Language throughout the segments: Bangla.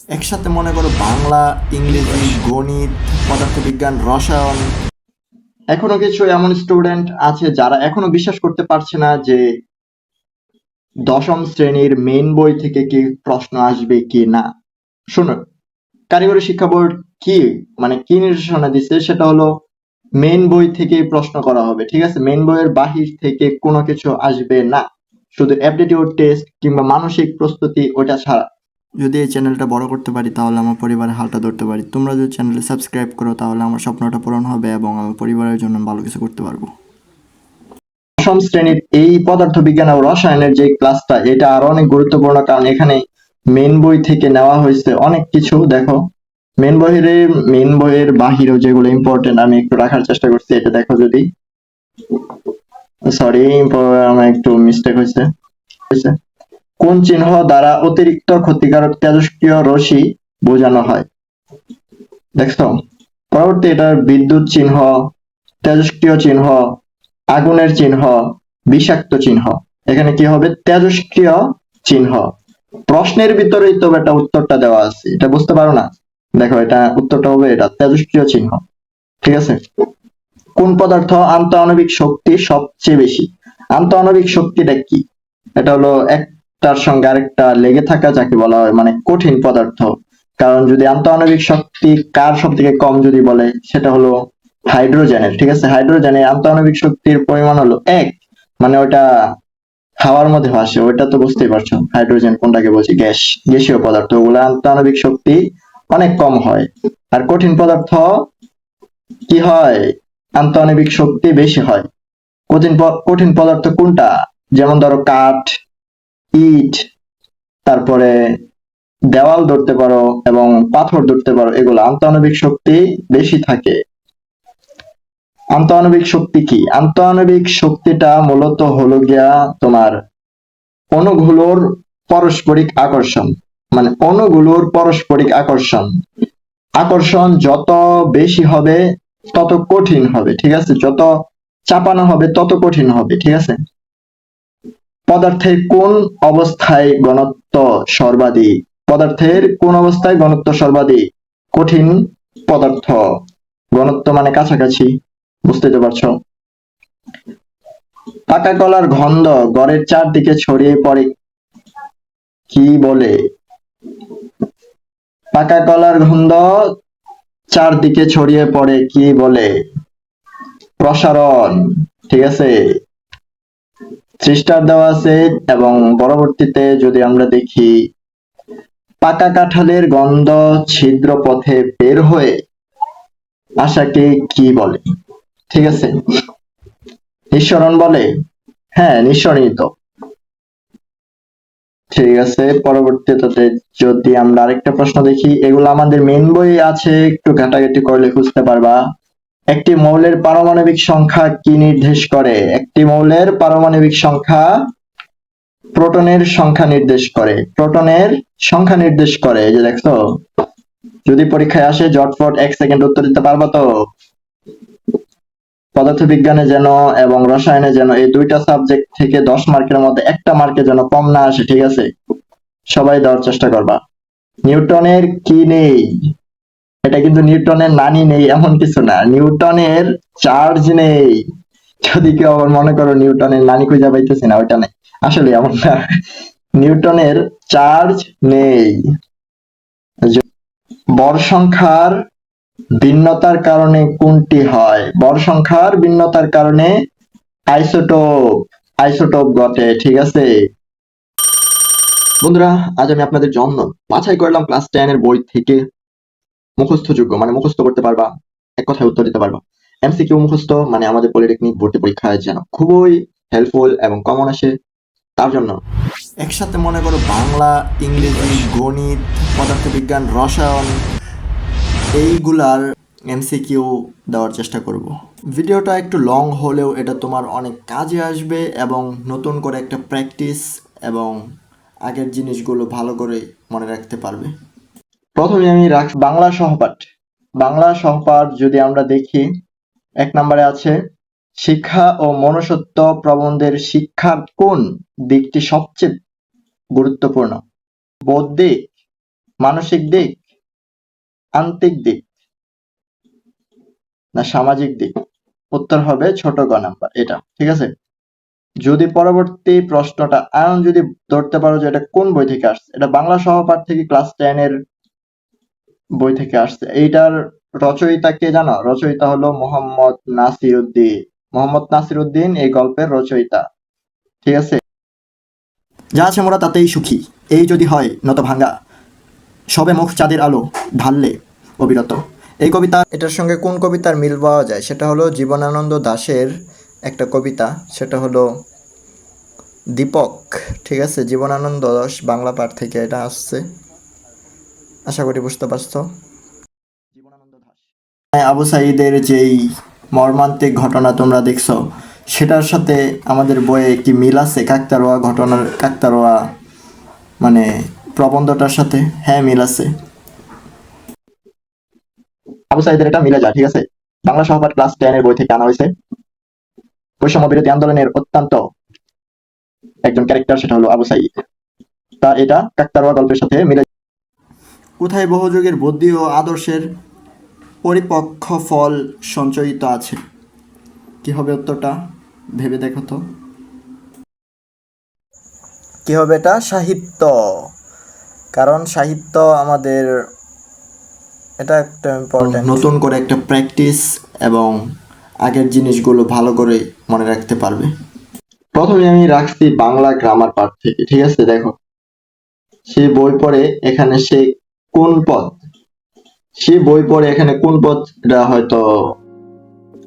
একসাথে মনে করো বাংলা, ইংরেজি, গণিত, পদার্থবিজ্ঞান, রসায়ন। এখনো কিছু এমন স্টুডেন্ট আছে যারা এখনো বিশ্বাস করতে পারছে না যে দশম শ্রেণীর মেইন বই থেকে কি প্রশ্ন আসবে কি না। শোনো, কারিগরি শিক্ষা বোর্ড কি কি নির্দেশনা দিচ্ছে, সেটা হলো মেইন বই থেকে প্রশ্ন করা হবে। ঠিক আছে, মেইন বইয়ের বাহির থেকে কোনো কিছু আসবে না, শুধু অ্যাপটিটিউড টেস্ট কিংবা মানসিক প্রস্তুতি ওটা ছাড়া। যদি এই চ্যানেলটা বড় করতে পারি তাহলে আমার পরিবারের হালটা ধরতে পারি। তোমরা যদি চ্যানেলে সাবস্ক্রাইব করো তাহলে আমার স্বপ্নটা পূরণ হবে এবং আমার পরিবারের জন্য ভালো কিছু করতে পারবো। দশম শ্রেণীর এই পদার্থবিজ্ঞান ও রসায়নের যে ক্লাসটা, এটা আরো অনেক গুরুত্বপূর্ণ, কারণ এখানে মেন বই থেকে নেওয়া হয়েছে অনেক কিছু। দেখো, মেন বইয়ের বাহিরেও যেগুলো ইম্পর্টেন্ট আমি একটু রাখার চেষ্টা করছি। এটা দেখো, যদি সরি আমার একটু মিস্টেক হয়েছে। কোন চিহ্ন দ্বারা অতিরিক্ত ক্ষতিকারক তেজস্ক্রিয় রশ্মি বোঝানো হয়? দেখছো, পরবর্তী এটা বিদ্যুৎ চিহ্ন, তেজস্ক্রিয় চিহ্ন, আগুনের চিহ্ন, বিষাক্ত চিহ্ন। এখানে কি হবে? তেজস্ক্রিয় চিহ্ন। প্রশ্নের ভিতরেই তো এটা উত্তরটা দেওয়া আছে, এটা বুঝতে পারো না? দেখো, এটা উত্তরটা হবে এটা তেজস্ক্রিয় চিহ্ন। ঠিক আছে। কোন পদার্থ আন্তঃআণবিক শক্তি সবচেয়ে বেশি? আন্তঃআণবিক শক্তিটা কি? এটা হলো একটার সঙ্গে আরেকটা লেগে থাকা, যাকে বলা হয় কঠিন পদার্থ। কারণ যদি আন্তঃআণবিক শক্তি কার সব থেকে কম যদি বলে, সেটা হলো হাইড্রোজেনের। ঠিক আছে, হাইড্রোজেনের আন্তঃআণবিক শক্তির পরিমাণ হলো 1। ওটা হাওয়ার মধ্যে ভাসে, ওইটা তো বুঝতেই পারছো। হাইড্রোজেন কোনটাকে বলছি? গ্যাসীয় পদার্থ, ওগুলো আন্তঃআণবিক শক্তি অনেক কম হয়। আর কঠিন পদার্থ কি হয়? আন্তঃআণবিক শক্তি বেশি হয়। কঠিন পদার্থ কোনটা? যেমন ধরো কাঠ, ইট, তারপরে দেওয়াল ধরতে পারো এবং পাথর ধরতে পারো, এগুলো আন্তঃআণবিক শক্তি বেশি থাকে। আন্তঃআণবিক শক্তি কি? আন্তঃআণবিক শক্তিটা মূলত হলো গিয়া তোমার অণুগুলোর পারস্পরিক আকর্ষণ। অণুগুলোর পারস্পরিক আকর্ষণ। আকর্ষণ যত বেশি হবে তত কঠিন হবে। ঠিক আছে, যত চাপানো হবে তত কঠিন হবে। ঠিক আছে। পদার্থের কোন অবস্থায় ঘনত্ব সর্বাধিক? পদার্থের কোন অবস্থায় ঘনত্ব সর্বাধিক? কঠিন পদার্থ। ঘনত্ব কাছাকাছি, বুঝতেই তো পারছো। পাকা কলার গন্ধ ঘরের চারদিকে ছড়িয়ে পড়ে কি বলে? পাকা কলার গন্ধ চারদিকে ছড়িয়ে পড়ে কি বলে? প্রসারণ। ঠিক আছে, 3 স্টার দেওয়া আছে। এবং পরবর্তীতে যদি আমরা দেখি, পাকা কাঁঠালের গন্ধ ছিদ্র পথে বের হয়ে আশাকে কি বলে? ঠিক আছে, নিঃসরণ বলে। হ্যাঁ, নিঃসরণই তো। ঠিক আছে, পরবর্তীতে যদি আমরা আরেকটা প্রশ্ন দেখি, এগুলো আমাদের মেন বই আছে, একটু ঘাটাঘাটি করলে খুঁজতে পারবা। একটি মৌলের পারমাণবিক সংখ্যা কি নির্দেশ করে? একটি মৌলের পারমাণবিক সংখ্যা প্রোটনের সংখ্যা নির্দেশ করে। প্রোটনের সংখ্যা নির্দেশ করে, এই যে দেখছো। যদি পরীক্ষায় আসে ঝটপট 1 সেকেন্ড উত্তর দিতে পারবা তো? পদার্থবিজ্ঞানে যেন এবং রসায়নে যেন এই দুইটা সাবজেক্ট থেকে 10 মার্কের মধ্যে একটা মার্কে যেন কম না আসে। ঠিক আছে, সবাই দেওয়ার চেষ্টা করবা। নিউটনের কি নেই? এটা কিন্তু নিউটনের নানি নেই এমন কিছু না, নিউটনের চার্জ নেই। যদি কেউ আবার মনে করো নিউটনের নানি খুঁজে পাইতেছি না, ওইটা নেই, আসলে এমন না। নিউটনের চার্জ নেই। ভর সংখ্যার ভিন্নতার কারণে কোনটি হয়? ভর সংখ্যার ভিন্নতার কারণে আইসোটোপ আইসোটোপ ঘটে। ঠিক আছে বন্ধুরা, আজ আমি আপনাদের জন্য বাছাই করলাম ক্লাস 10 এর বই থেকে মুখস্থযোগ্য, মুখস্থ করতে পারবা, এক কথায় উত্তর দিতে পারবা। এমসিকিউ মুখস্থ আমাদের পলিটেকনিক ভর্তি পরীক্ষায় যেন খুবই হেল্পফুল এবং কমন আসে, তার জন্য একসাথে মনে করো বাংলা, ইংরেজি, গণিত, পদার্থবিজ্ঞান, রসায়ন, এইগুলার এমসিকিউ দেওয়ার চেষ্টা করব। ভিডিওটা একটু লং হলেও এটা তোমার অনেক কাজে আসবে এবং নতুন করে একটা প্র্যাকটিস এবং আগের জিনিসগুলো ভালো করে মনে রাখতে পারবে। প্রথমে আমি বাংলা সহপাঠ। বাংলা সহপাঠ যদি আমরা দেখি, 1 নম্বরে আছে শিক্ষা ও মনুষ্যত্ব প্রবন্ধের শিক্ষার কোন দিকটি সবচেয়ে গুরুত্বপূর্ণ? বৌদ্ধিক, মানসিক দিক, আন্তিক দিক না সামাজিক দিক? উত্তর হবে ছোট গ নাম্বার, এটা। ঠিক আছে। যদি পরবর্তী প্রশ্নটা আয়ন যদি ধরতে পারো যে এটা কোন বই থেকে আসছে, এটা বাংলা সহপাঠ থেকে ক্লাস 10 এর বই থেকে আসছে। এইটার রচয়িতা কে জানো? রচয়িতা হলো মোহাম্মদ নাসির উদ্দিন। মোহাম্মদ নাসির উদ্দিন এই গল্পের রচয়িতা। ঠিক আছে। যা আছে মোরা তাতেই সুখী, এই যদি হয় নত ভাঙ্গা, সবে মুখ চাঁদের আলো ঢাললে অবিরত। এই কবিতা, এটার সঙ্গে কোন কবিতার মিল পাওয়া যায়? সেটা হলো জীবনানন্দ দাশের একটা কবিতা, সেটা হলো দীপক। ঠিক আছে, জীবনানন্দ দাশ বাংলা পাঠ থেকে এটা আসছে। আশা করি বুঝতে পারছো। জীবনানন্দ দাশ, আবু সাঈদের যেই মর্মান্তিক ঘটনা তোমরা দেখছো, সেটার সাথে আমাদের বইয়ে কি মিল আছে? কাকতাড়ুয়া ঘটনার, কাকতাড়ুয়া মানে প্রবন্ধটার সাথে হ্যাঁ মিল আছে। আবু সাঈদের এটা মিলে যায়। ঠিক আছে। বাংলা সহপাঠ ক্লাস 10 এর বই থেকে আনা হয়েছে। বৈষম্য বিরোধী আন্দোলনের অত্যন্ত একজন ক্যারেক্টার, সেটা হলো আবু সাঈদ। তা এটা কাকতাড়ুয়া গল্পের সাথে মিলে। কোথায় বহুযুগের বুদ্ধি ও আদর্শের পরিপক্ক ফল সঞ্চয়িত আছে? কি হবে উত্তরটা? ভেবে দেখো তো। কি হবে এটা? সাহিত্য। কারণ সাহিত্য আমাদের, এটা একটা ইম্পর্টেন্ট, নতুন করে একটা প্র্যাকটিস এবং আগের জিনিসগুলো ভালো করে মনে রাখতে পারবে। প্রথমে আমি রাখছি বাংলা গ্রামার পাঠ থেকে। ঠিক আছে। দেখো, সে বই পড়ে এখানে সে কোন পদ, সে বই পড়ে এখানে কোন পদ, এটা হয়তো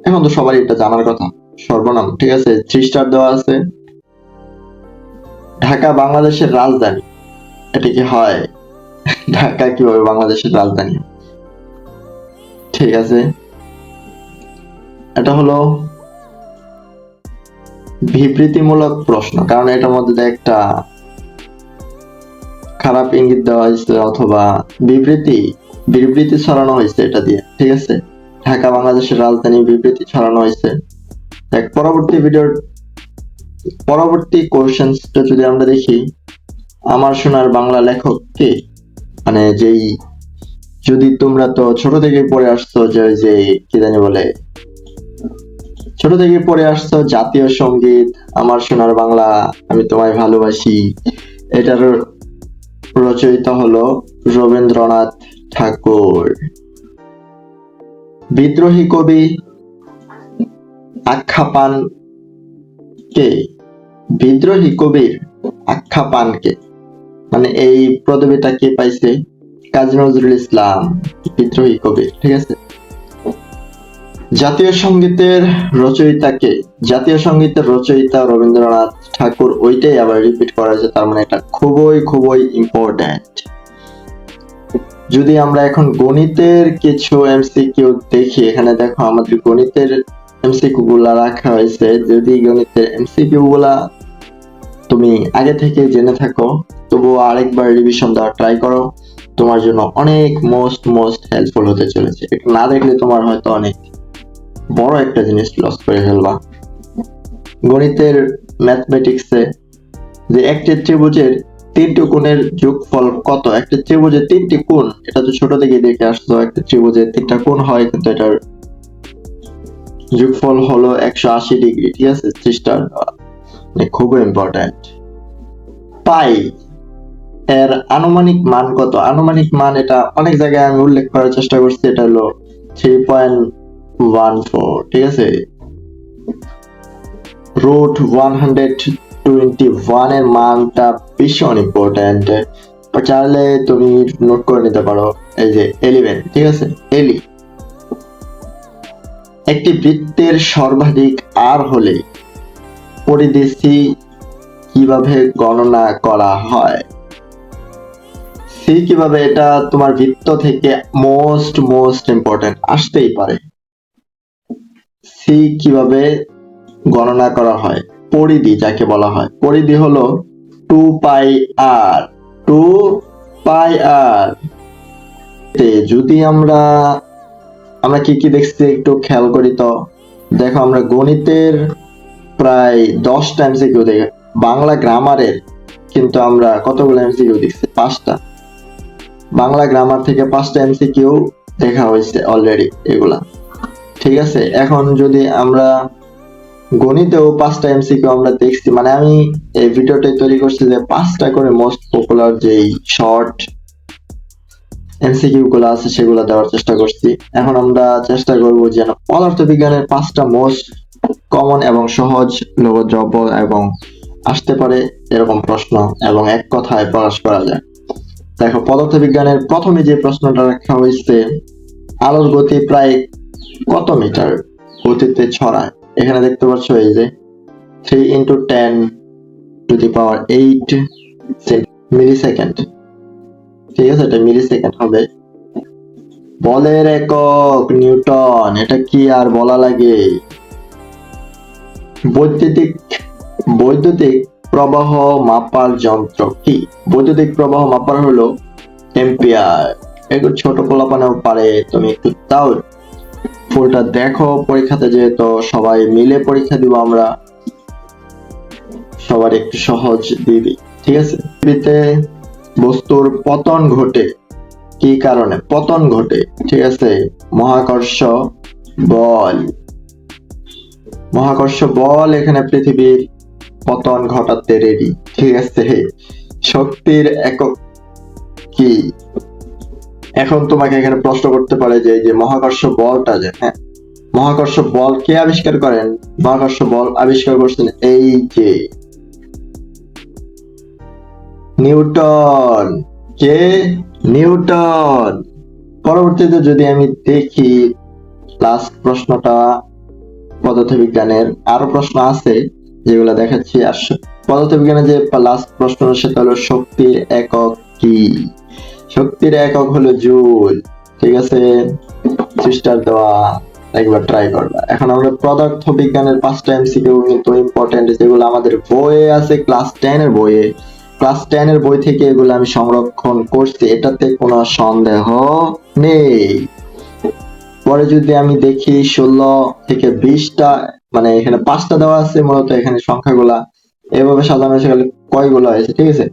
এখন তো সবারই এটা জানার কথা। সর্বনাম। ঠিক আছে। 3 স্টার দেওয়া আছে। ঢাকা বাংলাদেশের রাজধানী, এটা কি হয়? ঢাকা কিভাবে বাংলাদেশের রাজধানী? ঠিক আছে। এটা হলো বিবৃতিমূলক প্রশ্ন, কারণ এটার মধ্যে একটা খারাপ ইঙ্গিত দেওয়া হয়েছে অথবা বিবৃতি ছড়ানো হয়েছে এটা দিয়ে। ঠিক আছে। ঢাকা বাংলাদেশের রাজধানী, বিবৃতি ছড়ানো হয়েছে। পরবর্তী কোশ্চেনটা যদি আমরা দেখি, আমার সোনার বাংলা লেখক কে? মানে যেই, যদি তোমরা তো ছোট থেকে পড়ে আসছো যে কি জানি বলে, ছোট থেকে পড়ে আসছো জাতীয় সঙ্গীত আমার সোনার বাংলা আমি তোমায় ভালোবাসি, এটার রচয়িতা হলো রবীন্দ্রনাথ ঠাকুর। বিদ্রোহী কবি আখ্যা পান কে? বিদ্রোহী কবির আখ্যা পান কে, মানে এই পদবিটা কে পাইছে? কাজী নজরুল ইসলাম বিদ্রোহী কবি। ঠিক আছে। জাতীয় সঙ্গীতের রচয়িতা কে? জাতীয় সঙ্গীতের রচয়িতা রবীন্দ্রনাথ ঠাকুর। ওইটাই আবার রিপিট করা হয়েছে, তার মানে এটা খুবই খুবই ইম্পর্টেন্ট। যদি আমরা এখন গণিতের কিছু এমসিকিউ দেখি, এখানে দেখো আমাদের গণিতের এমসিকিউ গুলা রাখা হয়েছে। যদি গণিতের এমসিকিউ গুলা তুমি আগে থেকে জেনে থাকো, তবুও আরেকবার রিভিশন দেওয়ার ট্রাই করো, তোমার জন্য অনেক মোস্ট হেল্পফুল হতে চলেছে। এটা না দেখলে তোমার হয়তো অনেক বড় একটা জিনিস লস করে ফেলবা। গণিতের ম্যাথমেটিক্সে যে একটি ত্রিভুজের 3টি কোণের যোগফল কত? একটা ত্রিভুজের 3টি কোণ, এটা তো ছোট থেকে দেখে আসছো, একটা ত্রিভুজের 3টা কোণ হয়, কিন্তু এটার যোগফল হলো 180 ডিগ্রি। ঠিক আছে। 3 স্টার, মানে খুবই ইম্পর্টেন্ট। পাই এর আনুমানিক মান কত? আনুমানিক মান এটা অনেক জায়গায় আমি উল্লেখ করার চেষ্টা করছি, এটা হলো 3.14। ঠিক আছে। √121 এর মানটা ভীষণ ইম্পর্টেন্ট, চাইলে তুমি নোট করে নিতে পারো। এই যে 11। ঠিক আছে। এলি, একটি বৃত্তের সর্বাধিক আর হলে পরিধি সি কিভাবে গণনা করা হয়? সি কিভাবে, এটা তোমার বৃত্ত থেকে মোস্ট ইম্পর্টেন্ট আসতেই পারে। সি কিভাবে গণনা করা হয়? পরিধি যাকে বলা হয়, পরিধি হলো 2πr। 2πr যদি আমরা কি কি দেখছি একটু খেয়াল করি তো দেখো, আমরা গণিতের প্রায় 10টা এমসিকিউ দেখি, বাংলা গ্রামারের কিন্তু আমরা কতগুলো এমসিকিউ দেখছি? 5টা। বাংলা গ্রামার থেকে 5টা এমসিকিউ দেখা হয়েছে অলরেডি এগুলা, ঠিক আছে। এখন যদি আমরা গণিতেও 5টা এমসিকিউ আমরা দেখছি, মানে আমি এই ভিডিওটা তৈরি করছি যে 5টা করে মোস্ট পপুলার যেই শর্ট এমসিকিউ গুলো আছে সেগুলো দেওয়ার চেষ্টা করছি। এখন আমরা চেষ্টা করব যেন পদার্থবিজ্ঞানের 5টা মোস্ট কমন এবং সহজ লঘুদ্রব্য এবং আসতে পারে এরকম প্রশ্ন এবং এক কথায় প্রকাশ করা যায়। দেখো, পদার্থবিজ্ঞানের প্রথমে যে প্রশ্নটা রাখা হয়েছে, আলোর গতি প্রায় কত মিটার গতিতে ছড়ায়? এখানে দেখতে পাচ্ছ এই যে 3 × 10⁸ মিলিসেকেন্ড, ঠিক আছে, এটা মিলিসেকেন্ড হবে। বলের একক নিউটন, এটা কি আর বলা লাগে। বৈদ্যুতিক প্রবাহ মাপার যন্ত্র কি? বৈদ্যুতিক প্রবাহ মাপার হলো এম্পিয়ার। একটু ছোট পোলাপানেও পারে, তুমি একটু তাও ফুলটা দেখো পরীক্ষাতে, যেহেতু সবাই মিলে পরীক্ষা দিব আমরা, সবার একটু সহজ দিবি, ঠিক আছে। পৃথিবীতে বস্তুর পতন ঘটে কি কারণে? পতন ঘটে, ঠিক আছে, মহাকর্ষ বল। মহাকর্ষ বল এখানে পৃথিবীর পতন ঘটাতে রেডি, ঠিক আছে। শক্তির একক কি? এখন তোমাকে এখানে প্রশ্ন করতে পারে যে এই যে মহাকর্ষ বলটা, যে হ্যাঁ, মহাকর্ষ বল কে আবিষ্কার করেন? মহাকর্ষ বল আবিষ্কার করছেন এই যে নিউটন। কে? নিউটন। পরবর্তীতে যদি আমি দেখি লাস্ট প্রশ্নটা পদার্থবিজ্ঞানের, আরো প্রশ্ন আছে যেগুলো দেখাচ্ছি। আর পদার্থবিজ্ঞানের যে লাস্ট প্রশ্ন সেটা হলো শক্তির একক কি? শক্তির একক হলো জুল, ঠিক আছে। সিস্টার দেওয়া, একবার ট্রাই করবা। এখন আমরা পদার্থবিজ্ঞানের 5টা এমসিকিউ কিন্তু ইম্পর্টেন্ট, যেগুলো আমাদের বইয়ে আছে, ক্লাস 10 এর বইয়ে। ক্লাস 10 এর বই থেকে এগুলো আমি সংরক্ষণ করছি, এটাতে কোনো সন্দেহ নেই। পরে যদি আমি দেখি 16 থেকে 20টা, মানে এখানে 5টা দেওয়া আছে, মূলত এখানে সংখ্যাগুলা এভাবে সাজানো হয়েছে, কয়গুলো হয়েছে, ঠিক আছে।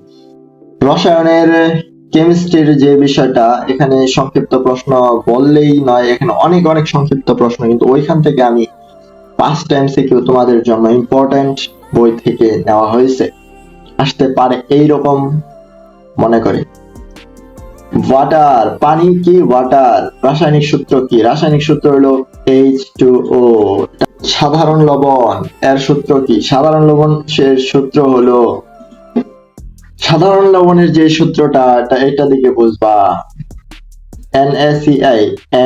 রসায়নের কেমিস্ট্রির যে বিষয়টা, এখানে সংক্ষিপ্ত প্রশ্ন বললেই নয়, এখানে অনেক অনেক সংক্ষিপ্ত প্রশ্ন, কিন্তু ওইখান থেকে আমি 5টা এমসিকিউ তোমাদের জন্য ইম্পর্টেন্ট বই থেকে নেওয়া হয়েছে, আসতে পারে এইরকম মনে করি। ওয়াটার, পানি কি? ওয়াটার। রাসায়নিক সূত্র কি? রাসায়নিক সূত্র হলো H2O। সাধারণ লবণ, এর সূত্র কি? সাধারণ লবণ এর সূত্র হলো, সাধারণ লবণের যে সূত্রটা, এটা দিকে বুঝবা, NaCl।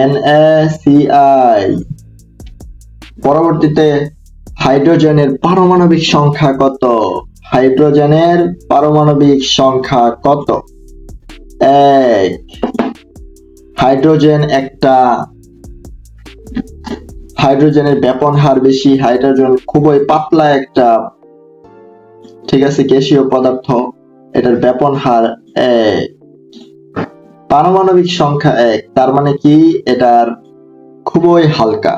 NaCl। পরবর্তীতে হাইড্রোজেনের পারমাণবিক সংখ্যা কত? হাইড্রোজেনের পারমাণবিক সংখ্যা কত? 1। হাইড্রোজেন একটা, হাইড্রোজেনের ব্যাপন হার বেশি, হাইড্রোজেন খুবই পাতলা একটা, ঠিক আছে, গ্যাসীয় পদার্থ, এটার ব্যাপন হার 1। পারমাণবিক সংখ্যা 1, তার মানে কি এটার খুবই হালকা।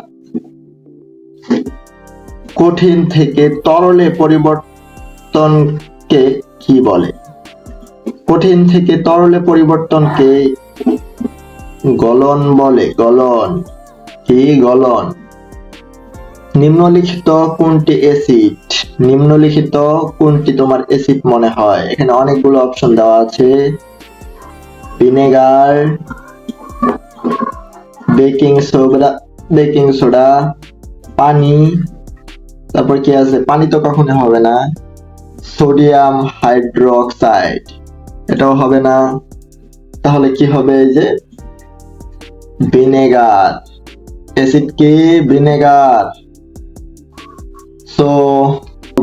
কঠিন থেকে তরলে পরিবর্তনকে কি বলে? কঠিন থেকে তরলে পরিবর্তনকে গলন বলে। গলন কি? গলন। নিম্নলিখিত কোনটি অ্যাসিড? নিম্নলিখিত কোনটি তোমার অ্যাসিড মনে হয়? এখানে অনেকগুলো অপশন দেওয়া আছে, ভিনেগার, বেকিং সোডা, পানি, তারপর কি আছে? পানি তো কখনো হবে না। সোডিয়াম হাইড্রোক্সাইড, এটাও হবে না। তাহলে কি হবে? এই যে ভিনেগার। অ্যাসিড কি? ভিনেগার। সো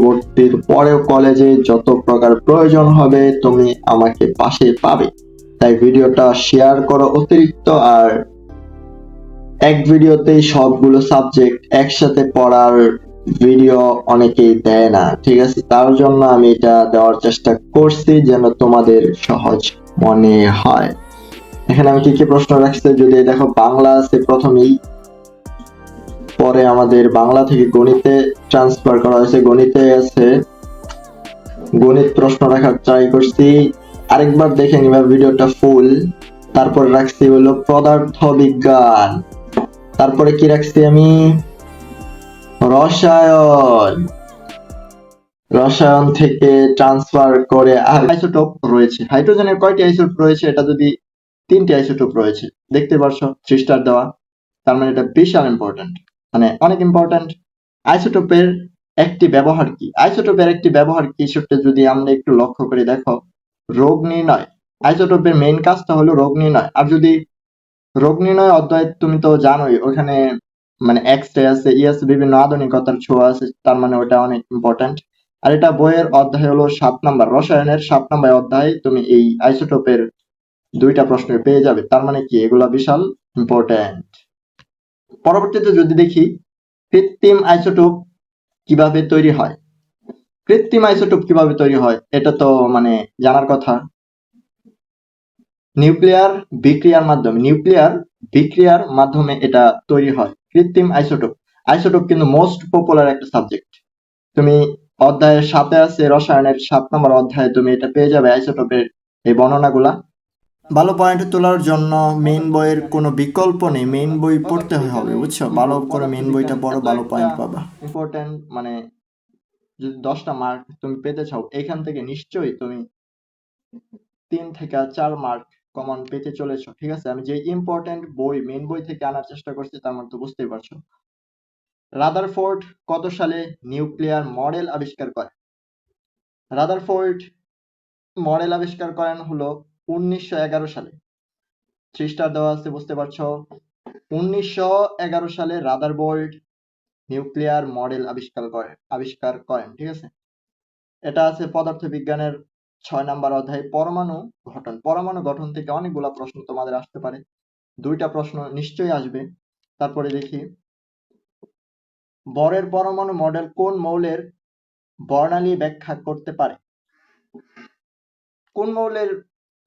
ভর্তির পরেও কলেজে যত প্রকার প্রয়োজন হবে তুমি আমাকে পাশে পাবে, তাই ভিডিওটা শেয়ার করো অতিরিক্ত। আর এক ভিডিওতেই সবগুলো সাবজেক্ট একসাথে পড়ার ভিডিও অনেকেই দেয় না, ঠিক আছে, তার জন্য আমি এটা দেওয়ার চেষ্টা করছি যেন তোমাদের সহজ মনে হয়। এখানে আমি কি কি প্রশ্ন রাখছি যদি দেখো, বাংলা আছে প্রথমেই, পরে আমাদের বাংলা থেকে গণিতে ট্রান্সফার করা হয়েছে, গণিতে আছে, গণিত প্রশ্ন রাখার ট্রাই করছি। আরেকবার দেখে নিবা ভিডিওটা ফুল, তারপরে রাখছি হলো পদার্থ বিজ্ঞান, তারপরে কি রাখছি আমি, রসায়ন, রসায়ন থেকে ট্রান্সফার করে আর আইসোটোপ রয়েছে। হাইড্রোজেনের কয়টি আইসোটোপ রয়েছে, এটা যদি 3টি আইসোটোপ রয়েছে দেখতে পারছো 3 স্টার দেওয়া, তার মানে এটা বিশাল ইম্পর্টেন্ট, মানে অনেক ইম্পর্টেন্ট। আইসোটোপের একটি ব্যবহার কি, আইসোটোপের একটি ব্যবহার কি সেটা যদি আমরা একটু লক্ষ্য করে দেখো, রোগ নির্ণয়। আইসোটোপের মেইন কাজটা হলো রোগ নির্ণয়। আর যদি রোগ নির্ণয় অধ্যায় তুমি তো জানোই, ওখানে মানে এক্স রে আছে, আছে, বিভিন্ন আধুনিকতার ছোঁয়া আছে, তার মানে ওটা অনেক ইম্পর্টেন্ট। আর এটা বইয়ের অধ্যায় হলো 7 নাম্বার, রসায়নের 7 নাম্বার অধ্যায় তুমি এই আইসোটোপের 2টা প্রশ্ন পেয়ে যাবে, তার মানে কি এগুলা বিশাল ইম্পর্টেন্ট। পরবর্তীতে যদি দেখি কৃত্রিম আইসোটোপ কিভাবে তৈরি হয়, কৃত্রিম আইসোটোপ কিভাবে তৈরি হয় এটা তো মানে জানার কথা। নিউক্লিয়ার বিক্রিয়ার মাধ্যমে এটা তৈরি হয় কৃত্রিম আইসোটোপ। আইসোটোপ কিন্তু মোস্ট পপুলার একটা সাবজেক্ট, তুমি অধ্যায়ের 7-এ আছে, রসায়নের 7 নম্বর অধ্যায়ে তুমি এটা পেয়ে যাবে আইসোটোপের এই বর্ণনাগুলা। ভালো পয়েন্ট তোলার জন্য মেইন বইয়ের কোনো বিকল্প নেই, মেইন বই পড়তে হবে, বুঝছো, ভালো করে মেইন বইটা পড়ো, ভালো পয়েন্ট পাবা। ইম্পর্টেন্ট মানে যদি 10টা মার্ক তুমি পেতে চাও, এখান থেকে নিশ্চয়ই তুমি 3 থেকে 4 মার্ক কমন পেতে চলেছো, ঠিক আছে। আমি যে ইম্পর্টেন্ট বই মেইন বই থেকে আনার চেষ্টা করছি, তার মানে তো বুঝতেই পারছো। রাদারফোর্ড কত সালে নিউক্লিয়ার মডেল আবিষ্কার করেন, রাদারফোর্ড মডেল আবিষ্কার করেন হলো 1911 সালে। 3 স্টার দেওয়া আছে, বুঝতে পারছো। 1911 সালে রাদারফোর্ড নিউক্লিয়ার মডেল আবিষ্কার করেন, ঠিক আছে। এটা আছে পদার্থবিজ্ঞানের 6 নাম্বার অধ্যায়, পরমাণু গঠন। পরমাণু গঠন থেকে অনেকগুলা প্রশ্ন তোমাদের আসতে পারে, 2টা প্রশ্ন নিশ্চয়ই আসবে। তারপরে দেখি বরের পরমাণু মডেল কোন মৌলের বর্ণালী ব্যাখ্যা করতে পারে, কোন মৌলের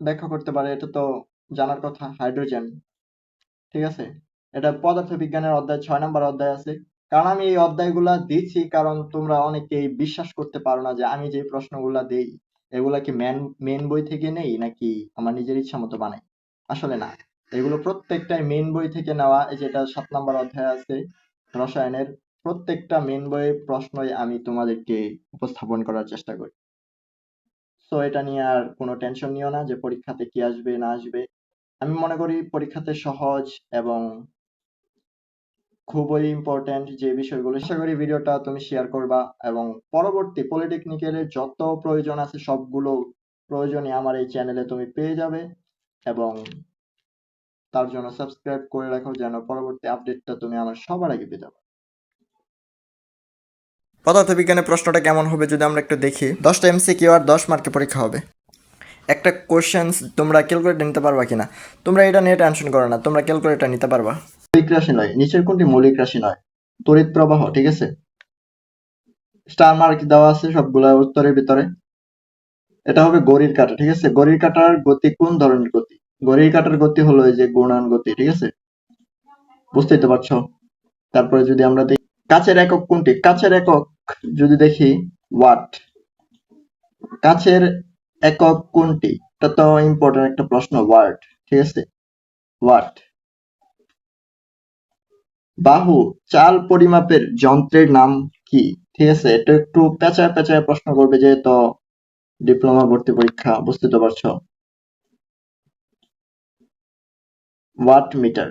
ব্যাখ্যা করতে পারে, এটা তো জানার কথা, হাইড্রোজেন, ঠিক আছে। এটা পদার্থবিজ্ঞানের অধ্যায় 6 নাম্বার অধ্যায় আছে। কারণ আমি এই অধ্যায়গুলা দিচ্ছি কারণ তোমরা অনেকেই বিশ্বাস করতে পারো না যে আমি যে প্রশ্নগুলা দেই এগুলা কি মেন বই থেকে নেই নাকি আমার নিজের ইচ্ছা মতো বানাই। আসলে না, এগুলো প্রত্যেকটাই মেন বই থেকে নেওয়া। এই যেটা 7 নাম্বার অধ্যায় আছে রসায়নের, প্রত্যেকটা মেন বইয়ের প্রশ্নই আমি তোমাদেরকে উপস্থাপন করার চেষ্টা করি। তো এটা নিয়ে আর কোনো টেনশন নিও না যে পরীক্ষাতে কি আসবে না আসবে। আমি মনে করি পরীক্ষাতে সহজ এবং খুবই ইম্পর্টেন্ট যে বিষয়গুলো, আশা করি ভিডিওটা তুমি শেয়ার করবা এবং পরবর্তী পলিটেকনিক্যালের যত প্রয়োজন আছে সবগুলো প্রয়োজনই আমার এই চ্যানেলে তুমি পেয়ে যাবে এবং তার জন্য সাবস্ক্রাইব করে রাখো যেন পরবর্তী আপডেটটা তুমি আমার সবার আগে পেতে পারো। পদার্থবিজ্ঞানের প্রশ্নটা কেমন হবে যদি আমরা একটু দেখি, 10টা এমসিকিউ আর 10 মার্কে পরীক্ষা হবে। একটা কোশ্চেন্স তোমরা ক্যালকুলেটর নিতে পারবা কিনা, তোমরা এটা নিয়ে টেনশন করো না, তোমরা ক্যালকুলেটর নিতে পারবা। মৌলিক রাশি নয়, নিচের কোনটি মৌলিক রাশি নয়, তড়িৎ প্রবাহ, ঠিক আছে। স্টার মার্ক দেওয়া আছে সবগুলা উত্তরের ভিতরে। এটা হবে ঘড়ির কাঁটা, ঠিক আছে। ঘড়ির কাঁটার গতি কোন ধরনের গতি, ঘড়ির কাঁটার গতি হলো এই যে ঘূর্ণায়ন গতি, ঠিক আছে, বুঝতেই তো পারছো। তারপরে যদি আমরা দেখি কাচের একক কোনটি, কাচের একক যদি দেখি ওয়াট, কাচের একক কোনটি, এটা তো ইম্পর্টেন্ট একটা প্রশ্ন, ওয়াট, ঠিক আছে, ওয়াট। বাহু চাল পরিমাপের যন্ত্রের নাম কি, ঠিক আছে। এটা একটু পেঁচায় পেঁচায় প্রশ্ন করবে যেহেতু ডিপ্লোমা ভর্তি পরীক্ষা, বুঝতে তো পারছো। ওয়াট মিটার,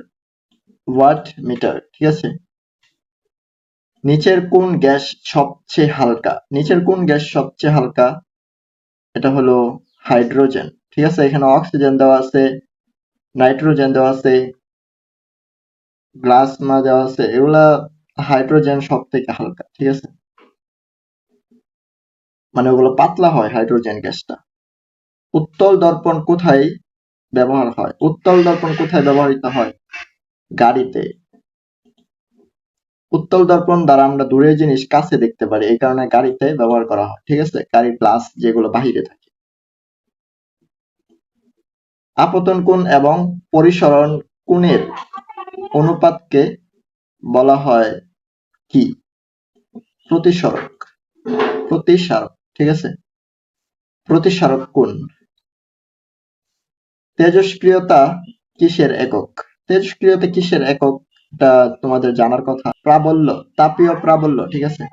ওয়াট মিটার, ঠিক আছে। নিচের কোন গ্যাস সবচেয়ে হালকা, নিচের কোন গ্যাস সবচেয়ে হালকা, এটা হলো হাইড্রোজেন, ঠিক আছে। এখানে অক্সিজেন দেওয়া আছে, নাইট্রোজেন দেওয়া আছে, প্লাজমা দেওয়া আছে, এগুলা হাইড্রোজেন সব থেকে হালকা, ঠিক আছে, মানে ওগুলো পাতলা হয় হাইড্রোজেন গ্যাসটা। উত্তল দর্পণ কোথায় ব্যবহার হয়, উত্তল দর্পণ কোথায় ব্যবহৃত হয়, গাড়িতে। উত্তল দর্পণ দ্বারা আমরা দূরের জিনিস কাছে দেখতে পারি, এই কারণে গাড়িতে ব্যবহার করা হয়, ঠিক আছে, গাড়ির গ্লাস যেগুলো বাহিরে থাকে। আপতন কোণ এবং পরিসরণ কোণের অনুপাতকে বলা হয় কি, প্রতিসরক, প্রতিসারক, ঠিক আছে, প্রতিসারক কোণ। তেজস্ক্রিয়তা কিসের একক? তেজস্ক্রিয়তা কিসের একক? এটা তোমাদের জানার কথা। প্রাবল্য, তাপীয় প্রাবল্য, ঠিক আছে।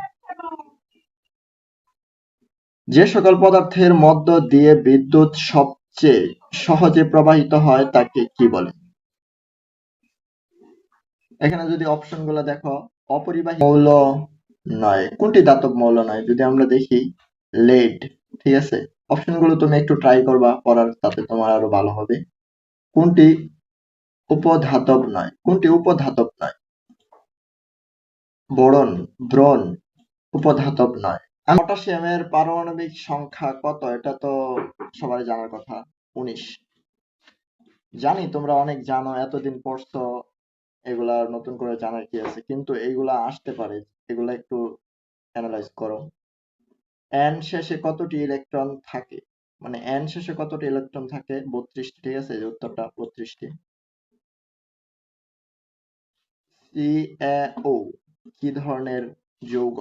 যে সকল পদার্থের মধ্য দিয়ে বিদ্যুৎ সবচেয়ে সহজে প্রবাহিত হয় তাকে কি বলে? এখানে যদি অপশন গুলো দেখো, অপরিবাহী মৌল নয়। কোনটি ধাতব মৌল নয়? যদি আমরা দেখি লেড, ঠিক আছে। অপশন গুলো তুমি একটু ট্রাই করবা পড়ার, তাতে তোমার আরো ভালো হবে। কোনটি উপধাতব নয়? কোনটি উপধাতব নয়? বোরন, ব্রোন উপধাতব নয়। পটাশিয়ামের পারমাণবিক সংখ্যা কত? এটা তো সবাই জানার কথা, 19। জানি তোমরা অনেক জানো, এতদিন পড়ছো, এগুলা নতুন করে জানার কি আছে, কিন্তু এইগুলা আসতে পারে, এগুলা একটু অ্যানালাইজ করো। এন শেষে কতটি ইলেকট্রন থাকে? মানে এন শেষে কতটি ইলেকট্রন থাকে? 32টি, ঠিক আছে, এই উত্তরটা 32টি। CaO কি ধরনের যৌগ?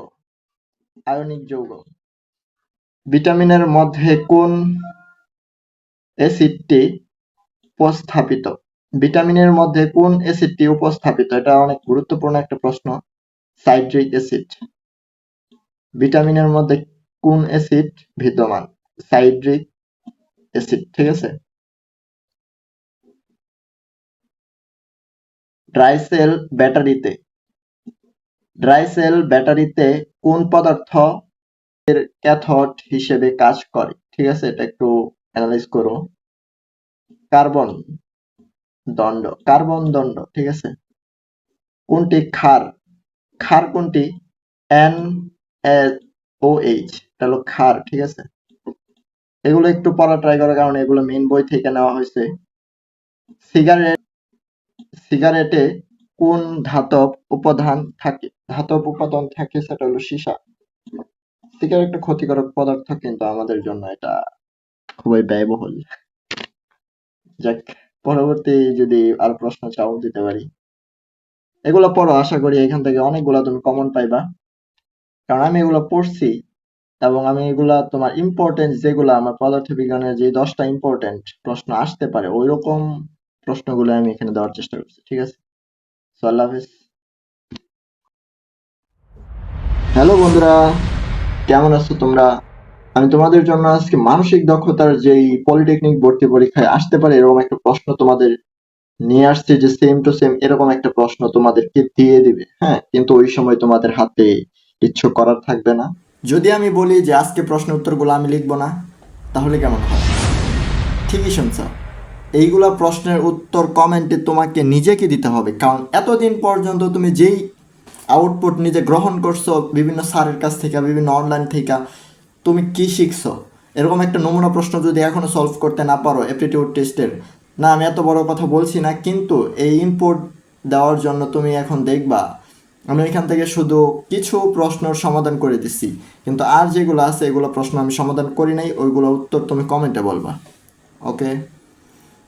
আয়নিক যৌগ। ভিটামিনের মধ্যে কোন অ্যাসিডটি উপস্থাপিত? ভিটামিনের মধ্যে কোন অ্যাসিডটি উপস্থাপিত? এটা অনেক গুরুত্বপূর্ণ একটা প্রশ্ন। Citric acid. ভিটামিনের মধ্যে কোন অ্যাসিড বিদ্যমান? সাইট্রিক অ্যাসিড, ঠিক আছে। ড্রাইসেল ব্যাটারিতে কোন পদার্থ এর ক্যাথোড হিসেবে কাজ করে? ঠিক আছে, এটা একটু অ্যানালাইজ করো। কার্বন দণ্ড, ঠিক আছে। কোনটি ক্ষার? ক্ষার কোনটি? NaOH, এটা হলো ক্ষার, ঠিক আছে। এগুলো একটু পড়া ট্রাই করার, কারণ এগুলো মেইন বই থেকে নেওয়া হয়েছে। সিগারেটে কোন ধাতব উপাদান থাকে? সেটা হলো সীসা। সিগারেট একটা ক্ষতিকারক পদার্থ, কিন্তু আমাদের জন্য এটা খুবই ব্যয়বহুল। যাক, পরবর্তী যদি আর প্রশ্ন চাও দিতে পারি। এগুলো পড়ো, আশা করি এখান থেকে অনেকগুলা তুমি কমন পাইবা, কারণ আমি এগুলো পড়ছি, এবং আমি এগুলা তোমার ইম্পর্টেন্ট যেগুলো আমার পদার্থবিজ্ঞানের যে 10টা ইম্পর্টেন্ট প্রশ্ন আসতে পারে, ওই রকম প্রশ্নগুলো আমি এখানে দেওয়ার চেষ্টা করছি, ঠিক আছে। সো আল্লাহ হাফেজ। হ্যালো বন্ধুরা, কেমন আছো তোমরা? আমি তোমাদের জন্য আজকে মানসিক দক্ষতার যেই পলিটেকনিক ভর্তি পরীক্ষায় আসতে পারে এরকম একটা প্রশ্ন তোমাদের নিয়ে আসছে, যে সেম টু সেম এরকম একটা প্রশ্ন তোমাদেরকে দিয়ে দিবে। হ্যাঁ, কিন্তু ওই সময় তোমাদের হাতে কিচ্ছু করার থাকবে না। যদি আমি বলি যে আজকে প্রশ্ন উত্তরগুলো আমি লিখবো না, তাহলে কেমন হয়? ঠিকই শুনছ। এইগুলা প্রশ্নের উত্তর কমেন্টে তোমাকে নিজেকে দিতে হবে, কারণ এতদিন পর্যন্ত তুমি যেই আউটপুট নিজে গ্রহণ করছো বিভিন্ন স্যারের কাছ থেকে, বিভিন্ন অনলাইন থেকে, তুমি কি শিখছো? এরকম একটা নমুনা প্রশ্ন যদি এখনো সলভ করতে না পারো অ্যাপটিটিউড টেস্টের, না আমি এত বড় কথা বলছি না, কিন্তু এই ইনপুট দেওয়ার জন্য তুমি এখন দেখবা আমি এখান থেকে শুধু কিছু প্রশ্নের সমাধান করে দিচ্ছি, কিন্তু আর যেগুলো আছে এগুলো প্রশ্ন আমি সমাধান করি নাই, ওইগুলো উত্তর তুমি কমেন্টে বলবা। ওকে,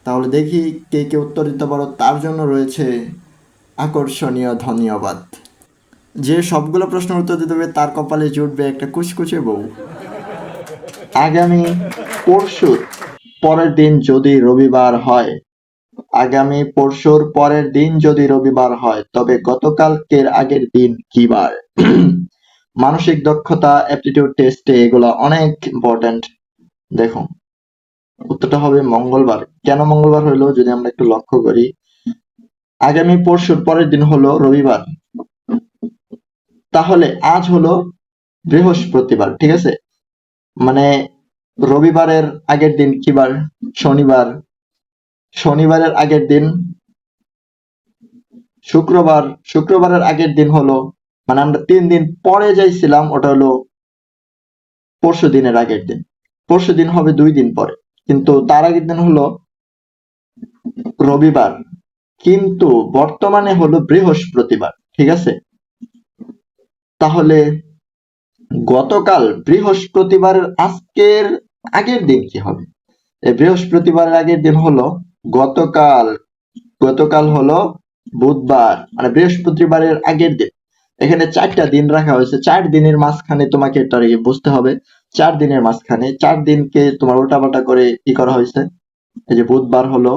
তাহলে দেখি কে কে উত্তর দিতে পারো, তার জন্য রয়েছে আকর্ষণীয় ধন্যবাদ। যে সবগুলো প্রশ্নের উত্তর দিতে হবে তার কপালে জুটবে একটা কুচকুচে বউ। আগামী পরশুর পরের দিন যদি রবিবার হয়, তবে গতকালকের আগের দিন কি বার? মানসিক দক্ষতা, অ্যাপটিটিউড টেস্টে এগুলো অনেক ইম্পর্টেন্ট। দেখো, উত্তরটা হবে মঙ্গলবার। কেন মঙ্গলবার হইলো যদি আমরা একটু লক্ষ্য করি, আগামী পরশুর পরের দিন হলো রবিবার, তাহলে আজ হলো বৃহস্পতিবার, ঠিক আছে। মানে রবিবারের আগের দিন কি বার? শনিবার। শনিবারের আগের দিন শুক্রবার। শুক্রবারের আগের দিন হলো, মানে আমরা 3 দিন পরে যাইছিলাম, ওটা হলো পরশু দিনের আগের দিন। পরশু দিন হবে 2 দিন পরে, কিন্তু তার আগের দিন হলো রবিবার, কিন্তু বর্তমানে হলো বৃহস্পতিবার, ঠিক আছে। তাহলে গতকাল বৃহস্পতিবারের আজকের আগের দিন কি হবে? এই বৃহস্পতিবারের আগের দিন হলো গতকাল। গতকাল হলো বুধবার, মানে বৃহস্পতিবারের আগের দিন। এখানে 4টা দিন রাখা হয়েছে, 4 দিনের মাঝখানে তোমাকে এটা বুঝতে হবে। 4 দিনের মাঝখানে 4 দিনকে তোমার উল্টাপাল্টা করে কি করা হয়েছে? এই যে বুধবার হলো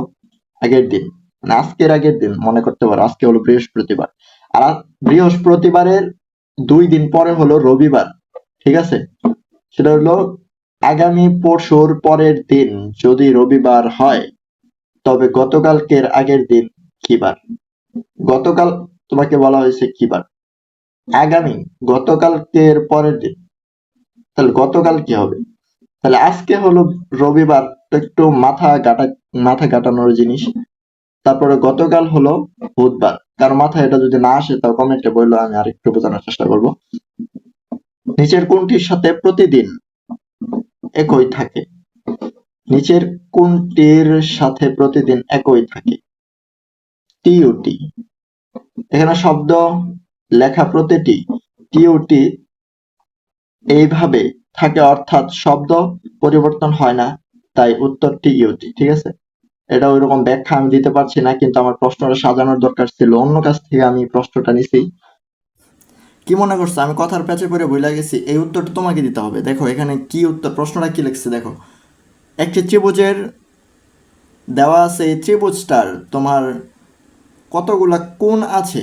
আগের দিন, মানে আজকের আগের দিন মনে করতে পারো, আজকে হলো বৃহস্পতিবার, আর বৃহস্পতিবারের 2 দিন পরে হলো রবিবার, ঠিক আছে? সেটা হলো আগামী পরশুর পরের দিন যদি রবিবার হয় তবে গতকালকের আগের দিন কি বার? গতকাল তোমাকে বলা হয়েছে কি বার? আগামী, গতকালকের পরের দিন, তাহলে গতকাল কি হবে? তাহলে আজকে হলো রবিবার, তো একটু মাথা কাটানোর জিনিস। তারপরে গতকাল হলো বুধবার, কার মাথায় এটা যদি না আসে তাও কমেন্টে বললো, আমি আরেকটু বোঝানোর চেষ্টা করব। নিচের কোনটির সাথে প্রতিদিন একই থাকে? নিচের কোনটির সাথে প্রতিদিন একই থাকে? টিইউটি। এখানে শব্দ লেখা প্রতিটি টিইউটি এইভাবে থাকে, অর্থাৎ শব্দ পরিবর্তন হয় না, তাই উত্তরটি ইউটি, ঠিক আছে? এটা ওইরকম ব্যাখ্যা আমি দিতে পারছি না, কিন্তু আমার প্রশ্নটা সাজানোর দরকার ছিল, অন্য কাছ থেকে আমি প্রশ্নটা নিছি। কি মনে করছো আমি কথার প্যাচে পড়ে ভুলে গেছি? এই উত্তরটা তোমাকে দিতে হবে। দেখো এখানে কি উত্তর, প্রশ্নটা কি লিখছে দেখো। একটি ত্রিভুজের দেওয়া আছে, এই ত্রিভুজটার তোমার কতগুলা কোণ আছে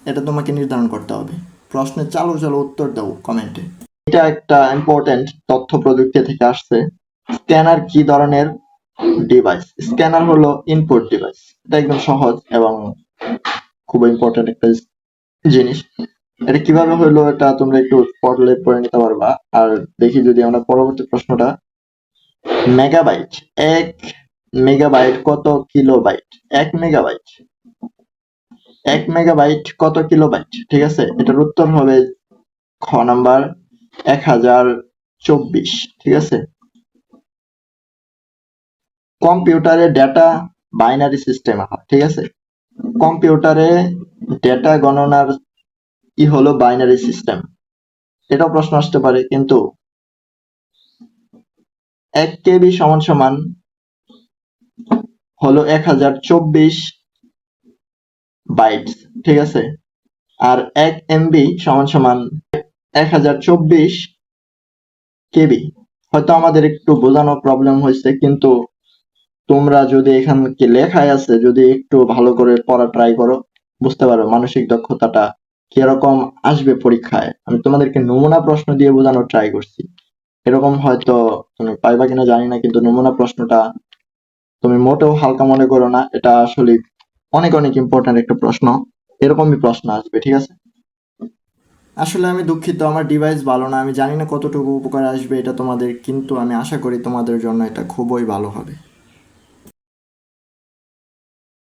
এটা তোমাকে নির্ধারণ করতে হবে। প্রশ্নে চালু চালু উত্তর দাও কমেন্টে। এটা একটা ইম্পর্টেন্ট তথ্য প্রযুক্তি থেকে আসছে। স্ক্যানার কি ধরনের ডিভাইস? স্ক্যানার হলো ইনপুট ডিভাইস। এটা একদম সহজ এবং খুব ইম্পর্টেন্ট একটা জিনিস। এটা কিভাবে হলো এটা তোমরা একটু পড়লে পড়ে নিতে পারবা। আর দেখি যদি আমরা পরবর্তী প্রশ্নটা, মেগাবাইট, 1 মেগাবাইট কত কিলোবাইট? 1 মেগাবাইট, 1 মেগাবাইট কত কিলোবাইট? ঠিক আছে, এটার উত্তর হবে খ নাম্বার 1024, ঠিক আছে? কম্পিউটারে ডেটা বাইনারি সিস্টেমে হয়, ঠিক আছে? কম্পিউটারে ডেটা গণনার কি হলো বাইনারি সিস্টেম, এটাও প্রশ্ন আসতে পারে। কিন্তু 1 KB সমান সমান হলো 1024 বাইট, ঠিক আছে? আর 1 MB সমান সমান 1024 KB। হয়তো আমাদের একটু বোঝানো প্রবলেম হয়েছে, কিন্তু তোমরা যদি এখানে কি লেখায় আছে যদি একটু ভালো করে পড়া ট্রাই করো, বুঝতে পারো মানসিক দক্ষতাটা কিরকম আসবে পরীক্ষায়। আমি তোমাদেরকে নমুনা প্রশ্ন দিয়ে বোঝানোর ট্রাই করছি, এরকম হয়তো তুমি পাইবা কিনা জানি না, কিন্তু নমুনা প্রশ্নটা তুমি মোটেও হালকা মনে করো না, এটা আসলে অনেক অনেক ইম্পর্টেন্ট একটা প্রশ্ন, এরকমই প্রশ্ন আসবে, ঠিক আছে? আসলে আমি দুঃখিত, আমার ডিভাইস ভালো না, আমি জানি না কতটুকু উপকার আসবে এটা তোমাদের, কিন্তু আমি আশা করি তোমাদের জন্য এটা খুবই ভালো হবে।